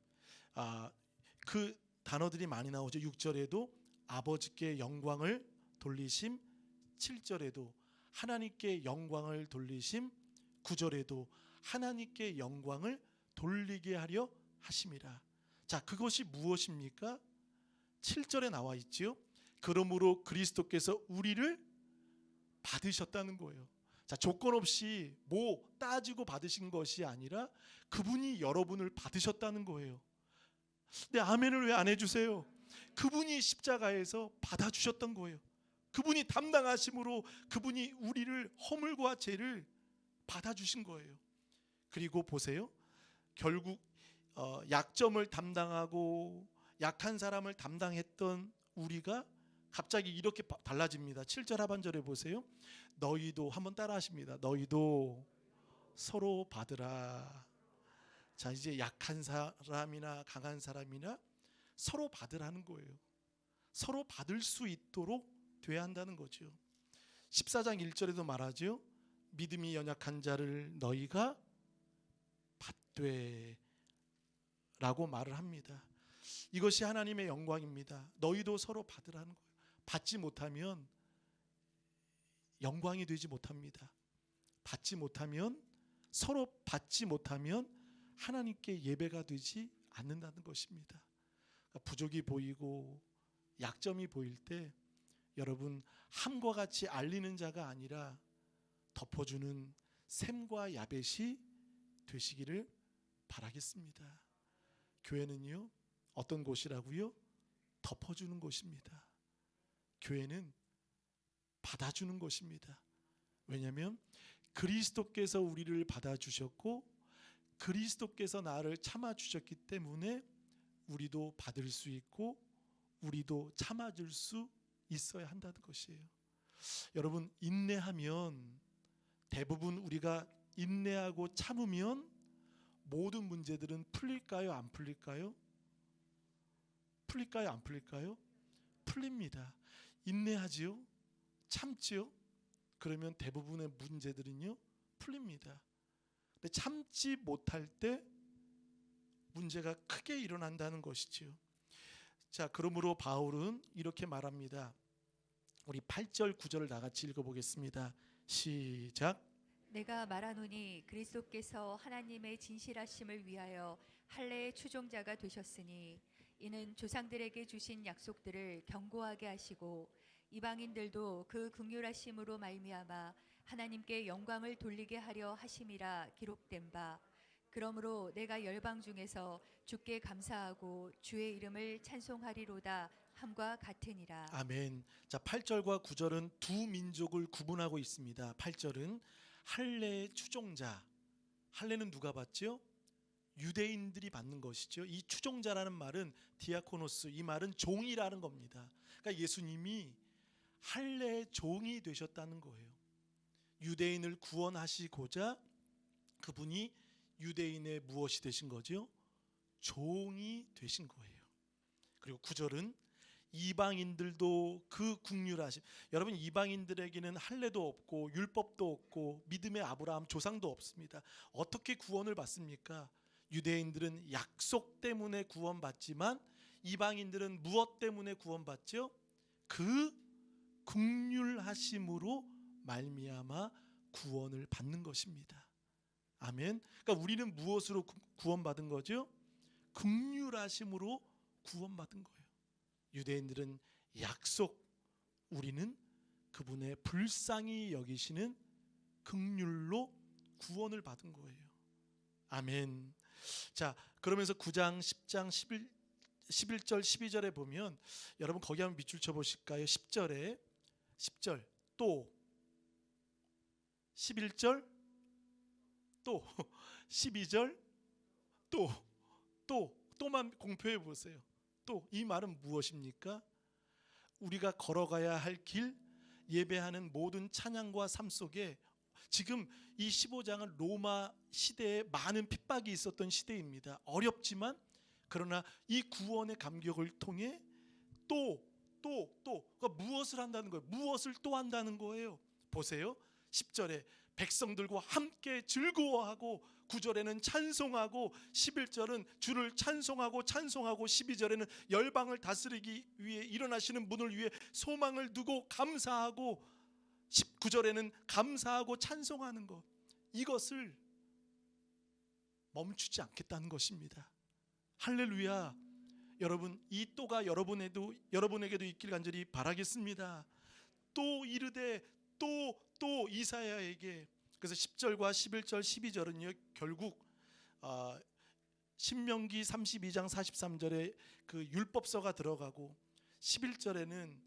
그 단어들이 많이 나오죠. 6절에도 아버지께 영광을 돌리심, 7절에도 하나님께 영광을 돌리심, 9절에도 하나님께 영광을 돌리게 하려 하심이라. 자, 그것이 무엇입니까? 7절에 나와 있지요. 그러므로 그리스도께서 우리를 받으셨다는 거예요. 자, 조건 없이 뭐 따지고 받으신 것이 아니라 그분이 여러분을 받으셨다는 거예요. 근데 아멘을 왜 안 해주세요? 그분이 십자가에서 받아주셨던 거예요. 그분이 담당하심으로 그분이 우리를 허물과 죄를 받아주신 거예요. 그리고 보세요. 결국 약점을 담당하고 약한 사람을 담당했던 우리가 갑자기 이렇게 달라집니다. 7절 하반절에 보세요. 너희도, 한번 따라 하십니다. 너희도 서로 받으라. 자, 이제 약한 사람이나 강한 사람이나 서로 받으라는 거예요. 서로 받을 수 있도록 돼야 한다는 거죠. 14장 1절에도 말하죠. 믿음이 연약한 자를 너희가 받되 라고 말을 합니다. 이것이 하나님의 영광입니다. 너희도 서로 받으라는 거예요. 받지 못하면 영광이 되지 못합니다. 받지 못하면, 서로 받지 못하면 하나님께 예배가 되지 않는다는 것입니다. 부족이 보이고 약점이 보일 때 여러분, 함과 같이 알리는 자가 아니라 덮어주는 샘과 야벳이 되시기를 바라겠습니다. 교회는요, 어떤 곳이라고요? 덮어주는 곳입니다. 교회는 받아주는 곳입니다. 왜냐하면 그리스도께서 우리를 받아주셨고 그리스도께서 나를 참아주셨기 때문에 우리도 받을 수 있고 우리도 참아줄 수 있어야 한다는 것이에요. 여러분, 인내하면, 대부분 우리가 인내하고 참으면 모든 문제들은 풀릴까요? 안 풀릴까요? 풀릴까요? 안 풀릴까요? 풀립니다. 인내하지요? 참지요? 그러면 대부분의 문제들은요, 풀립니다. 근데 참지 못할 때 문제가 크게 일어난다는 것이지요. 자, 그러므로 바울은 이렇게 말합니다. 우리 8절 9절을 다 같이 읽어보겠습니다. 시작. 내가 말하노니 그리스도께서 하나님의 진실하심을 위하여 할례의 추종자가 되셨으니 이는 조상들에게 주신 약속들을 견고하게 하시고 이방인들도 그 긍휼하심으로 말미암아 하나님께 영광을 돌리게 하려 하심이라 기록된 바. 그러므로 내가 열방 중에서 주께 감사하고 주의 이름을 찬송하리로다 함과 같으니라. 아멘. 자, 8절과 9절은 두 민족을 구분하고 있습니다. 8절은 할례의 추종자. 할례는 누가 받죠? 유대인들이 받는 것이죠. 이 추종자라는 말은 디아코노스, 이 말은 종이라는 겁니다. 그러니까 예수님이 할례의 종이 되셨다는 거예요. 유대인을 구원하시고자 그분이 유대인의 무엇이 되신 거죠? 종이 되신 거예요. 그리고 9절은 이방인들도 그 국률하심. 여러분, 이방인들에게는 할례도 없고 율법도 없고 믿음의 아브라함 조상도 없습니다. 어떻게 구원을 받습니까? 유대인들은 약속 때문에 구원받지만 이방인들은 무엇 때문에 구원받죠? 그 국률하심으로 말미암아 구원을 받는 것입니다. 아멘. 그러니까 우리는 무엇으로 구원받은 거죠? 국률하심으로 구원받은 거예요. 유대인들은 약속, 우리는 그분의 불쌍히 여기시는 긍휼로 구원을 받은 거예요. 아멘. 자, 그러면서 9장, 10장, 11절, 12절에 보면 여러분 거기 한번 밑줄 쳐 보실까요? 10절 또 11절 또 12절 또만 공표해 보세요. 또 이 말은 무엇입니까? 우리가 걸어가야 할 길, 예배하는 모든 찬양과 삶 속에 지금 이 15장은 로마 시대에 많은 핍박이 있었던 시대입니다. 어렵지만 그러나 이 구원의 감격을 통해 또 그러니까 무엇을 한다는 거예요? 무엇을 또 한다는 거예요? 보세요. 10절에 백성들과 함께 즐거워하고, 9절에는 찬송하고, 11절은 주를 찬송하고 12절에는 열방을 다스리기 위해 일어나시는 분을 위해 소망을 두고 감사하고, 19절에는 감사하고 찬송하는 것, 이것을 멈추지 않겠다는 것입니다. 할렐루야. 여러분, 이 또가 여러분에게도 있길 간절히 바라겠습니다. 또 이르되 또 이사야에게. 그래서 10절과 11절 12절은요 결국 신명기 32장 43절에 그 율법서가 들어가고, 11절에는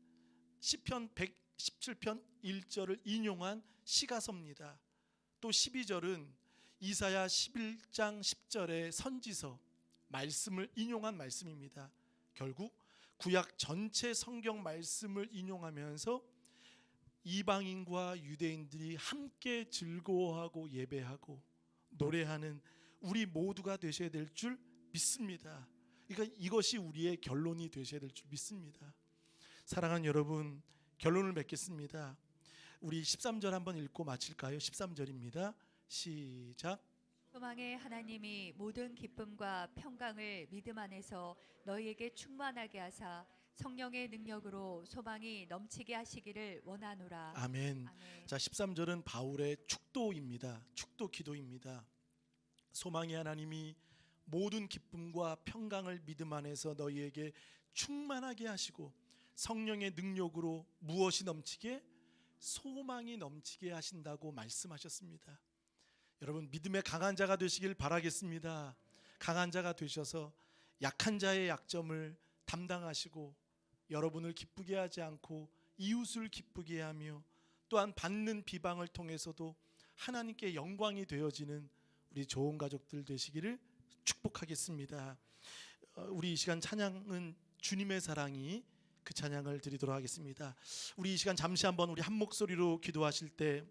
시편 117편 1절을 인용한 시가서입니다. 또 12절은 이사야 11장 10절의 선지서 말씀을 인용한 말씀입니다. 결국 구약 전체 성경 말씀을 인용하면서 이방인과 유대인들이 함께 즐거워하고 예배하고 노래하는 우리 모두가 되셔야 될 줄 믿습니다. 그러니까 이것이 우리의 결론이 되셔야 될 줄 믿습니다. 사랑하는 여러분, 결론을 맺겠습니다. 우리 13절 한번 읽고 마칠까요? 13절입니다. 시작. 소망의 하나님이 모든 기쁨과 평강을 믿음 안에서 너희에게 충만하게 하사 성령의 능력으로 소망이 넘치게 하시기를 원하노라. 아멘. 아멘. 자, 13절은 바울의 축도입니다. 축도 기도입니다. 소망의 하나님이 모든 기쁨과 평강을 믿음 안에서 너희에게 충만하게 하시고 성령의 능력으로 무엇이 넘치게? 소망이 넘치게 하신다고 말씀하셨습니다. 여러분, 믿음의 강한 자가 되시길 바라겠습니다. 강한 자가 되셔서 약한 자의 약점을 담당하시고 여러분을 기쁘게 하지 않고 이웃을 기쁘게 하며 또한 받는 비방을 통해서도 하나님께 영광이 되어지는 우리 좋은 가족들 되시기를 축복하겠습니다. 우리 이 시간 찬양은 주님의 사랑이, 그 찬양을 드리도록 하겠습니다. 우리 이 시간 잠시 한번 우리 한 목소리로 기도하실 때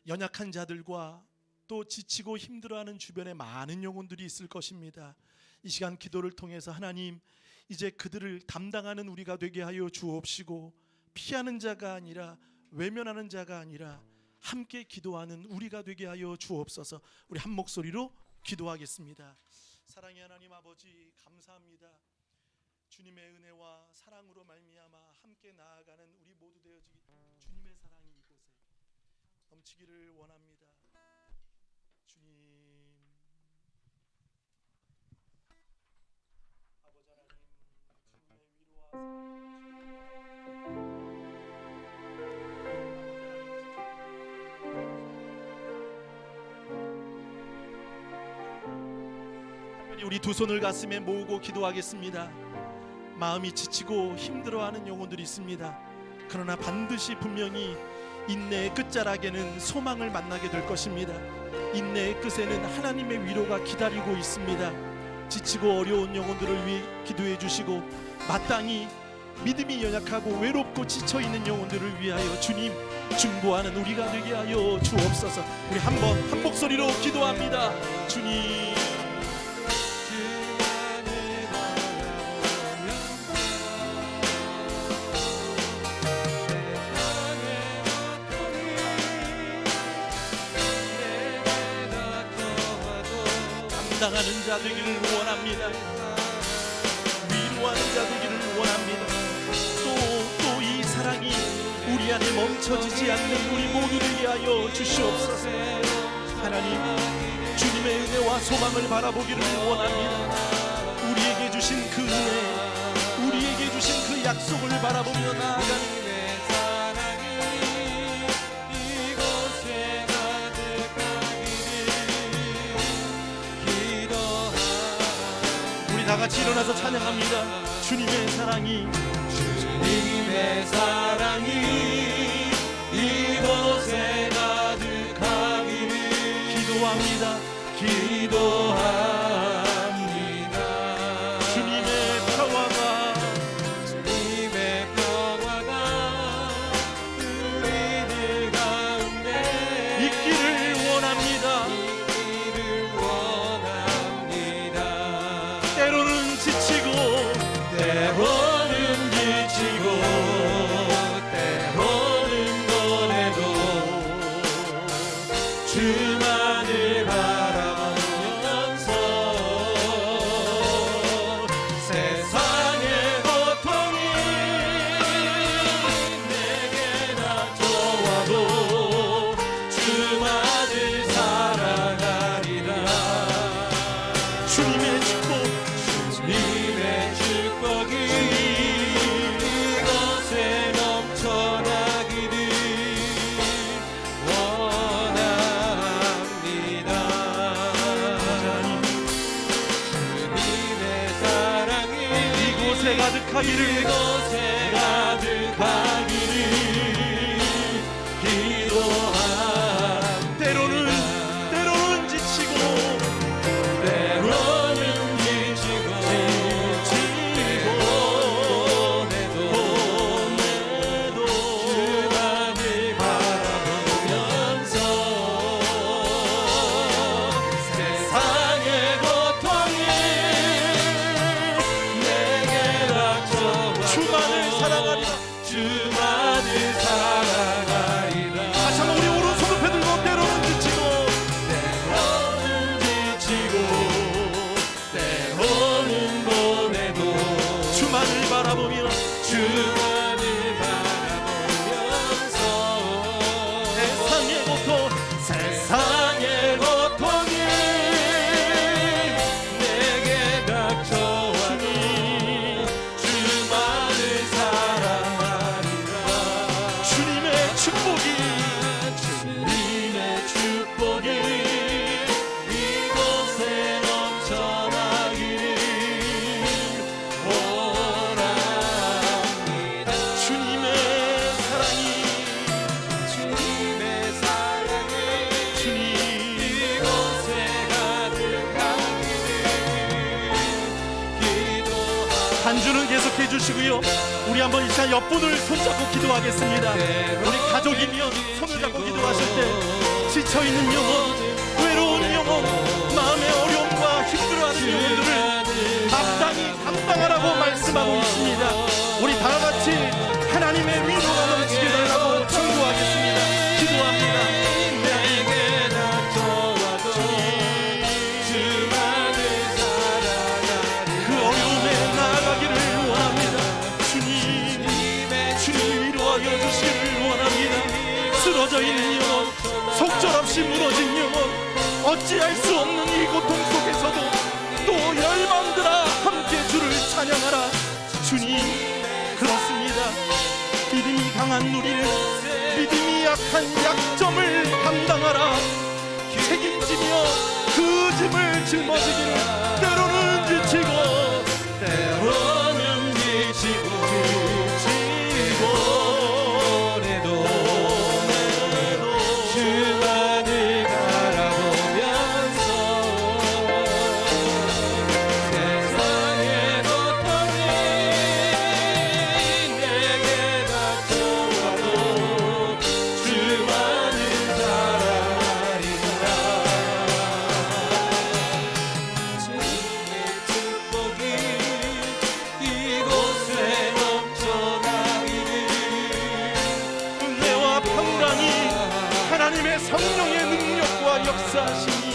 연약한 자들과 또 지치고 힘들어하는 주변에 많은 영혼들이 있을 것입니다. 이 시간 기도를 통해서 하나님, 이제 그들을 담당하는 우리가 되게 하여 주옵시고, 피하는 자가 아니라 외면하는 자가 아니라 함께 기도하는 우리가 되게 하여 주옵소서. 우리 한 목소리로 기도하겠습니다. 사랑의 하나님 아버지, 감사합니다. 주님의 은혜와 사랑으로 말미암아 함께 나아가는 우리 모두 되어지기, 주님의 사랑이 이곳에 넘치기를 원합니다. 주님, 아버지 하나님, 주님의 위로와 사랑을 우리 두 손을 가슴에 모으고 기도하겠습니다. 마음이 지치고 힘들어하는 영혼들이 있습니다. 그러나 반드시 분명히 인내의 끝자락에는 소망을 만나게 될 것입니다. 인내의 끝에는 하나님의 위로가 기다리고 있습니다. 지치고 어려운 영혼들을 위해 기도해 주시고, 마땅히 믿음이 연약하고 외롭고 지쳐있는 영혼들을 위하여 주님 중보하는 우리가 되게 하여 주옵소서. 우리 한 목소리로 기도합니다. 주님, 감당하는 자 되기를 원합니다. 위로하는 자 되기를 원합니다. 또 이 사랑이 우리 안에 멈춰지지 않는 우리 모두를 위하여 주시옵소서. 하나님, 주님의 은혜와 소망을 바라보기를 원합니다. 우리에게 주신 그 은혜, 우리에게 주신 그 약속을 바라보며 나아가는 다 같이 일어나서 찬양합니다. 주님의 사랑이, 주님의 사랑이 이곳에 가득하기를 기도합니다. 기도합니다. 주님의 평화가, 주님의 평화가 우리들 가운데 있기를 원합니다. 때로는 지치고 때로는 고뇌도 주만을 바라보면서 세상의 고통이 내게 닥쳐와도 주만을 사랑하리라. 주님의 축복이 이곳에 넘쳐나기를 원합니다. 주님의 사랑이 이곳에 가득하기를 기도합니다. 때로는 지치고 세상의 고통이 내게 닥쳐와도 주만을 사랑하리라. 주님의 축복이 이곳에 넘쳐나기를 원합니다. 주님의 사랑이 반주는 계속해 주시고요. 우리 한번 이 시간 옆분을 손잡고 기도하겠습니다. 우리 가족이면 손을 잡고 기도하실 때 지쳐있는 영혼, 외로운 영혼, 마음의 어려움과 힘들어하는 영혼들을 마땅히 감당하라고 말씀하고 있습니다. 우리 다 같이 하나님의 위로가 넘치게 달라고 충고하겠습니다. 기도합니다. 쓰러져 있는 영혼, 속절없이 무너진 영혼, 어찌할 수 없는 이 고통 속에서도 또 열방들아 함께 주를 찬양하라. 주님, 그렇습니다. 믿음이 강한 우리는 믿음이 약한 약점을 감당하라. 책임지며 그 짐을 짊어지기를 때로는 지치고 때로는 주님의 성령의 능력과 역사하심이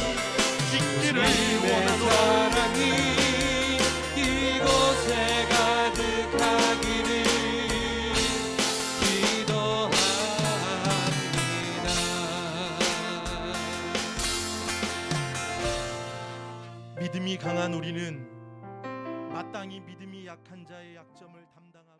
있기를 주님의 원하노라. 사랑이 이곳에 가득하기를 믿음이 강한 우리는 마땅히 믿음이 약한 자의 약점을 담당하고